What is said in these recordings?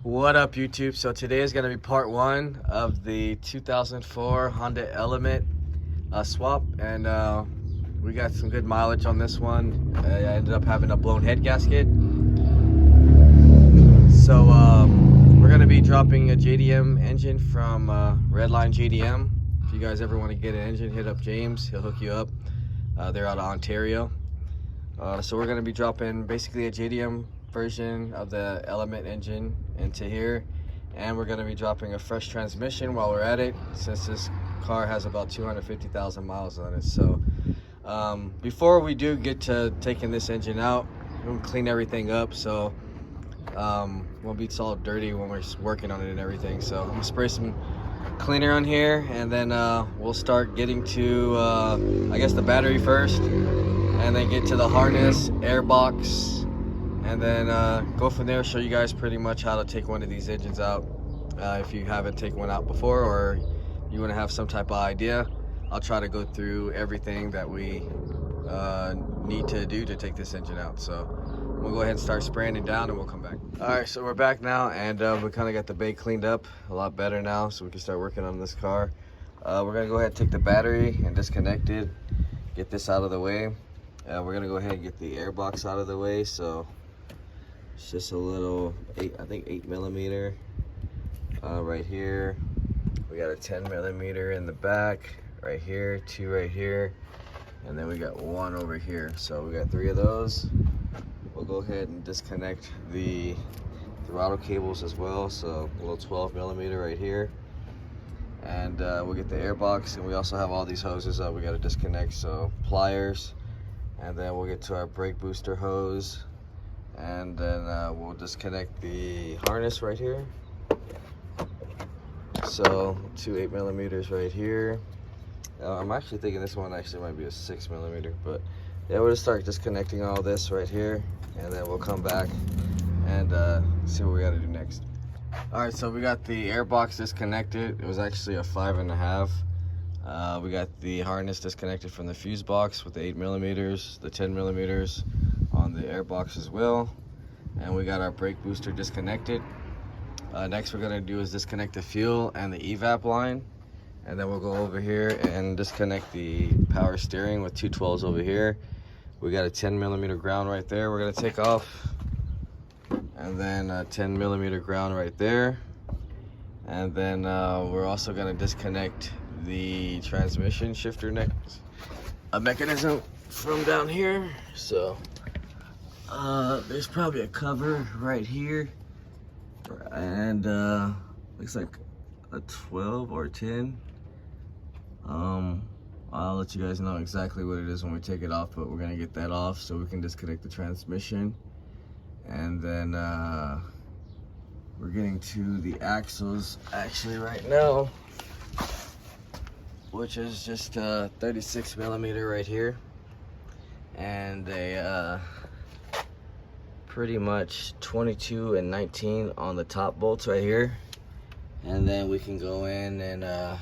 What up, YouTube? So today is going to be part one of the 2004 Honda Element swap, and we got some good mileage on this one. I ended up having a blown head gasket. So we're going to be dropping a JDM engine from Redline JDM. If you guys ever want to get an engine, hit up James. He'll hook you up. They're out of Ontario. So we're going to be dropping basically a JDM version of the Element engine into here, and we're going to be dropping a fresh transmission while we're at it, since this car has about 250,000 miles on it. So before we do get to taking this engine out, we'll clean everything up, so won't be all dirty when we're working on it and everything. So I'm gonna spray some cleaner on here, and then we'll start getting to I guess the battery first, and then get to the harness, air box, and then go from there. Show you guys pretty much how to take one of these engines out. If you haven't taken one out before, or you want to have some type of idea, I'll try to go through everything that we need to do to take this engine out. So we'll go ahead and start spraying it down, and we'll come back. All right, so we're back now, and we kind of got the bay cleaned up a lot better now, so we can start working on this car. We're gonna go ahead and take the battery and disconnect it, get this out of the way. We're gonna go ahead and get the air box out of the way. So it's just a little I think 8mm right here. We got a 10mm in the back right here, 2 right here, and then we got 1 over here. So we got 3 of those. We'll go ahead and disconnect the throttle cables as well. So a little 12mm right here, and we'll get the air box, and we also have all these hoses that we got to disconnect. So pliers, and then we'll get to our brake booster hose, and then we'll disconnect the harness right here. So 2 8mm right here. I'm actually thinking this one actually might be a 6mm, but yeah, we'll just start disconnecting all this right here, and then we'll come back and see what we got to do next. All right, so we got the air box disconnected. It was actually a 5.5. We got the harness disconnected from the fuse box with the 8mm, the 10mm on the air box as well, and we got our brake booster disconnected. Next we're gonna do is disconnect the fuel and the evap line, and then we'll go over here and disconnect the power steering with 2 12s over here. We got a 10mm ground right there we're gonna take off, and then a 10mm ground right there, and then we're also gonna disconnect the transmission shifter mechanism from down here. So there's probably a cover right here, and looks like a 12 or 10. I'll let you guys know exactly what it is when we take it off, but we're gonna get that off so we can disconnect the transmission. And then we're getting to the axles actually right now, which is just 36mm right here, and they pretty much 22 and 19 on the top bolts right here. And then we can go in and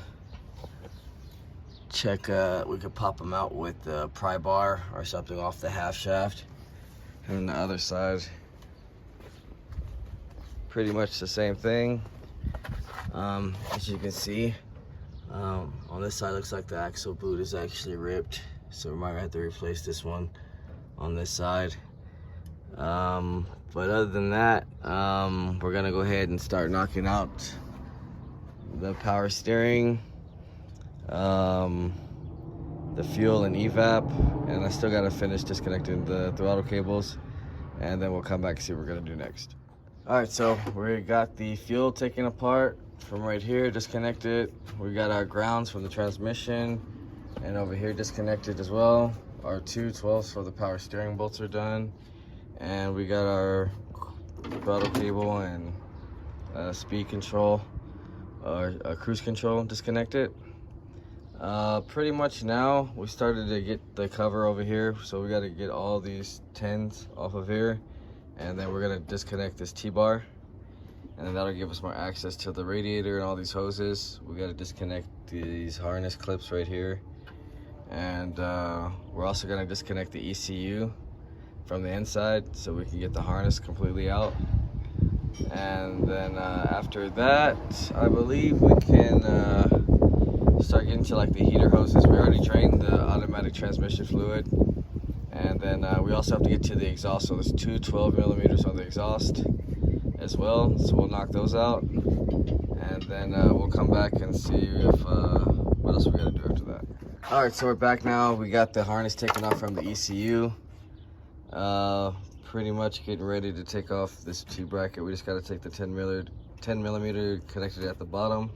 check, we could pop them out with the pry bar or something off the half shaft. And on the other side, pretty much the same thing. As you can see, on this side looks like the axle boot is actually ripped, so we might have to replace this one on this side. But other than that, we're gonna go ahead and start knocking out the power steering, the fuel and evap, and I still gotta finish disconnecting the throttle cables, and then we'll come back and see what we're gonna do next. All right, so we got the fuel taken apart from right here, disconnected. We got our grounds from the transmission, and over here disconnected as well. Our 2 12s for the power steering bolts are done, and we got our throttle cable and speed control, or cruise control disconnected. Pretty much now we started to get the cover over here, so we got to get all these 10s off of here, and then we're gonna disconnect this T-bar, and then that'll give us more access to the radiator and all these hoses. We got to disconnect these harness clips right here, and we're also gonna disconnect the ECU from the inside so we can get the harness completely out. And then after that, I believe we can start getting to like the heater hoses. We already drained the automatic transmission fluid. And then we also have to get to the exhaust. So there's two 12 millimeters on the exhaust as well. So we'll knock those out. And then we'll come back and see if what else we gotta do after that. All right, so we're back now. We got the harness taken off from the ECU. Pretty much getting ready to take off this T bracket. We just gotta take the 10 millimeter connected at the bottom.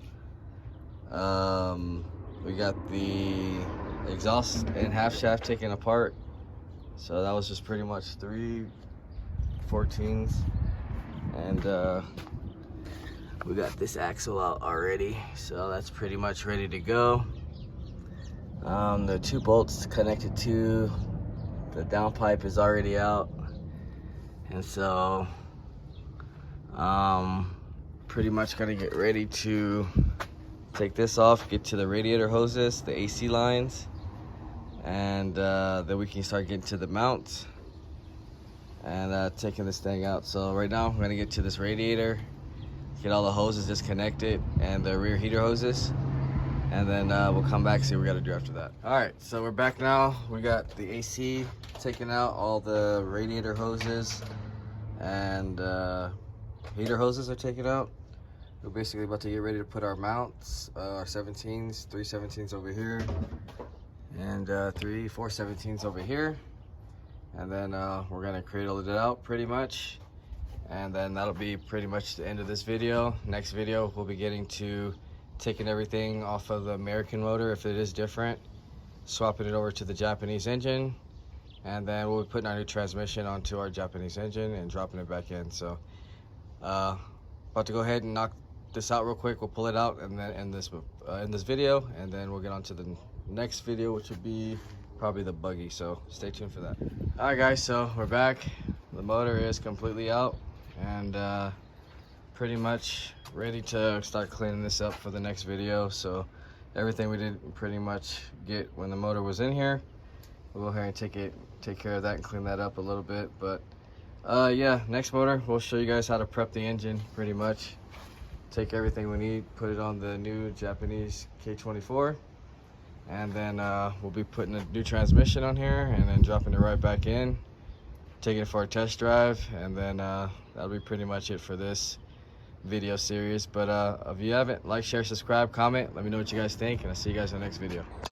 We got the exhaust and half shaft taken apart. So that was just pretty much 3 14s. And we got this axle out already, so that's pretty much ready to go. The 2 bolts connected to the downpipe is already out, and so pretty much gonna get ready to take this off, get to the radiator hoses, the AC lines, and then we can start getting to the mount and taking this thing out. So right now we're gonna get to this radiator, get all the hoses disconnected and the rear heater hoses, and then we'll come back and see what we gotta do after that. All right, so we're back now. We got the AC taken out, all the radiator hoses and heater hoses are taken out. We're basically about to get ready to put our mounts, our 17s, 3 17s over here, and 4 17s over here. And then we're gonna cradle it out pretty much. And then that'll be pretty much the end of this video. Next video, we'll be getting to taking everything off of the American motor if it is different, swapping it over to the Japanese engine, and then we'll be putting our new transmission onto our Japanese engine and dropping it back in. So about to go ahead and knock this out real quick. We'll pull it out and then end this video, and then we'll get on to the next video, which would be probably the buggy. So stay tuned for that. All right guys, so we're back. The motor is completely out and pretty much ready to start cleaning this up for the next video. So everything we did pretty much get when the motor was in here, we'll go ahead and take care of that and clean that up a little bit. But yeah, next motor we'll show you guys how to prep the engine. Pretty much take everything we need, put it on the new Japanese K24, and then we'll be putting a new transmission on here and then dropping it right back in, taking it for a test drive, and then that'll be pretty much it for this video series. But if you haven't, like, share, subscribe, comment, let me know what you guys think, and I'll see you guys in the next video.